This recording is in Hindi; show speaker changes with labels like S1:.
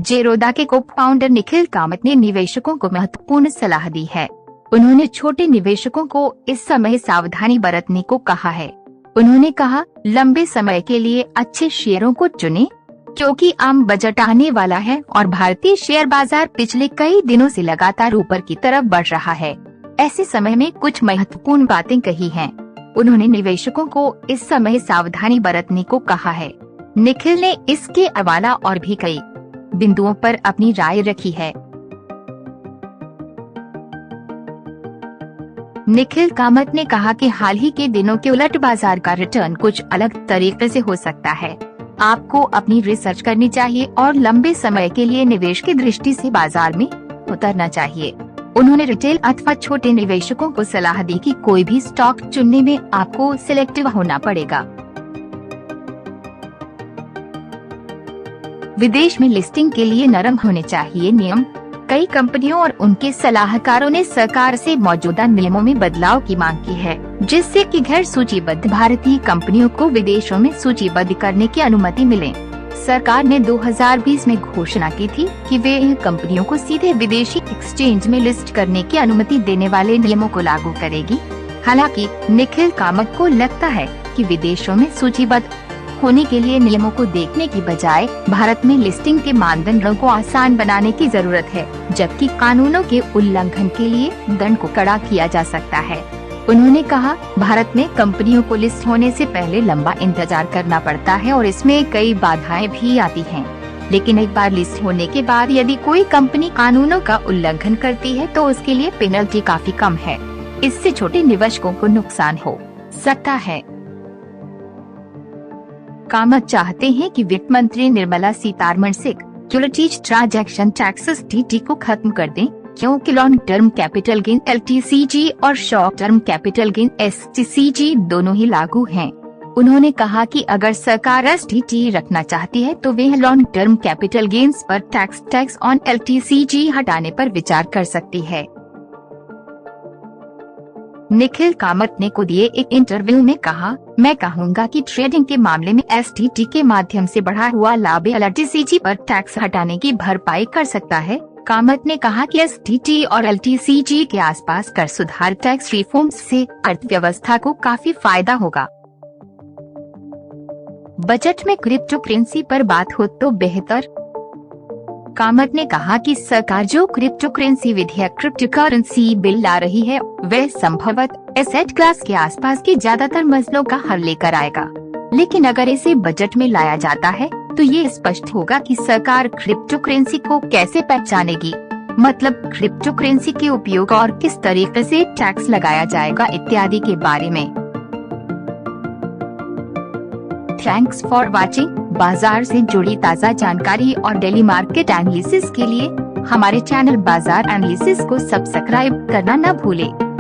S1: जेरोदा के को फाउंडर निखिल कामत ने निवेशकों को महत्वपूर्ण सलाह दी है। उन्होंने छोटे निवेशकों को इस समय सावधानी बरतने को कहा है। उन्होंने कहा, लंबे समय के लिए अच्छे शेयरों को चुनें, क्योंकि आम बजट आने वाला है और भारतीय शेयर बाजार पिछले कई दिनों से लगातार ऊपर की तरफ बढ़ रहा है। ऐसे समय में कुछ महत्वपूर्ण बातें कही हैं। उन्होंने निवेशकों को इस समय सावधानी बरतने को कहा है। निखिल ने इसके अलावा और भी कई बिंदुओं पर अपनी राय रखी है। निखिल कामत ने कहा कि हाल ही के दिनों के उलट बाजार का रिटर्न कुछ अलग तरीके से हो सकता है। आपको अपनी रिसर्च करनी चाहिए और लंबे समय के लिए निवेश की दृष्टि से बाजार में उतरना चाहिए। उन्होंने रिटेल अथवा छोटे निवेशकों को सलाह दी कि कोई भी स्टॉक चुनने में आपको सिलेक्टिव होना पड़ेगा। विदेश में लिस्टिंग के लिए नरम होने चाहिए नियम। कई कंपनियों और उनके सलाहकारों ने सरकार से मौजूदा नियमों में बदलाव की मांग की है, जिससे कि गैर सूचीबद्ध भारतीय कंपनियों को विदेशों में सूचीबद्ध करने की अनुमति मिले। सरकार ने 2020 में घोषणा की थी कि वे इन कंपनियों को सीधे विदेशी एक्सचेंज में लिस्ट करने की अनुमति देने वाले नियमों को लागू करेगी। हालांकि निखिल कामत को लगता है कि विदेशों में सूचीबद्ध होने के लिए नियमों को देखने की बजाय भारत में लिस्टिंग के मानदंडों को आसान बनाने की जरूरत है, जबकि कानूनों के उल्लंघन के लिए दंड को कड़ा किया जा सकता है। उन्होंने कहा, भारत में कंपनियों को लिस्ट होने से पहले लंबा इंतजार करना पड़ता है और इसमें कई बाधाएं भी आती हैं। लेकिन एक बार लिस्ट होने के बाद यदि कोई कंपनी कानूनों का उल्लंघन करती है तो उसके लिए पेनल्टी काफी कम है। इससे छोटे निवेशकों को नुकसान हो सकता है। कामत चाहते हैं कि वित्त मंत्री Nirmala Sitharaman securities transaction tax STT को खत्म कर दें, क्योंकि long term capital gain LTCG और short term capital gain STCG दोनों ही लागू हैं। उन्होंने कहा कि अगर सरकार STT रखना चाहती है तो वे लॉन्ग टर्म कैपिटल गेन्स पर टैक्स ऑन LTCG हटाने पर विचार कर सकती है। निखिल कामत ने को दिए एक इंटरव्यू में कहा, मैं कहूँगा कि ट्रेडिंग के मामले में STT के माध्यम से बढ़ा हुआ लाभ LTCG पर टैक्स हटाने की भरपाई कर सकता है। कामत ने कहा कि STT और LTCG के आसपास कर सुधार टैक्स रिफॉर्म्स से अर्थव्यवस्था को काफी फायदा होगा। बजट में क्रिप्टो करेंसी पर बात हो तो बेहतर। कामत ने कहा कि सरकार जो क्रिप्टो करेंसी विधेयक क्रिप्टो करेंसी बिल ला रही है वह संभवतः एसेट क्लास के आसपास के ज्यादातर मसलों का हल लेकर आएगा। लेकिन अगर इसे बजट में लाया जाता है तो ये स्पष्ट होगा कि सरकार क्रिप्टो करेंसी को कैसे पहचानेगी, मतलब क्रिप्टो करेंसी के उपयोग और किस तरीके से टैक्स लगाया जाएगा इत्यादि के बारे में। Thanks for watching. बाजार से जुड़ी ताज़ा जानकारी और डेली मार्केट एनालिसिस के लिए हमारे चैनल बाजार एनालिसिस को सब्सक्राइब करना न भूलें।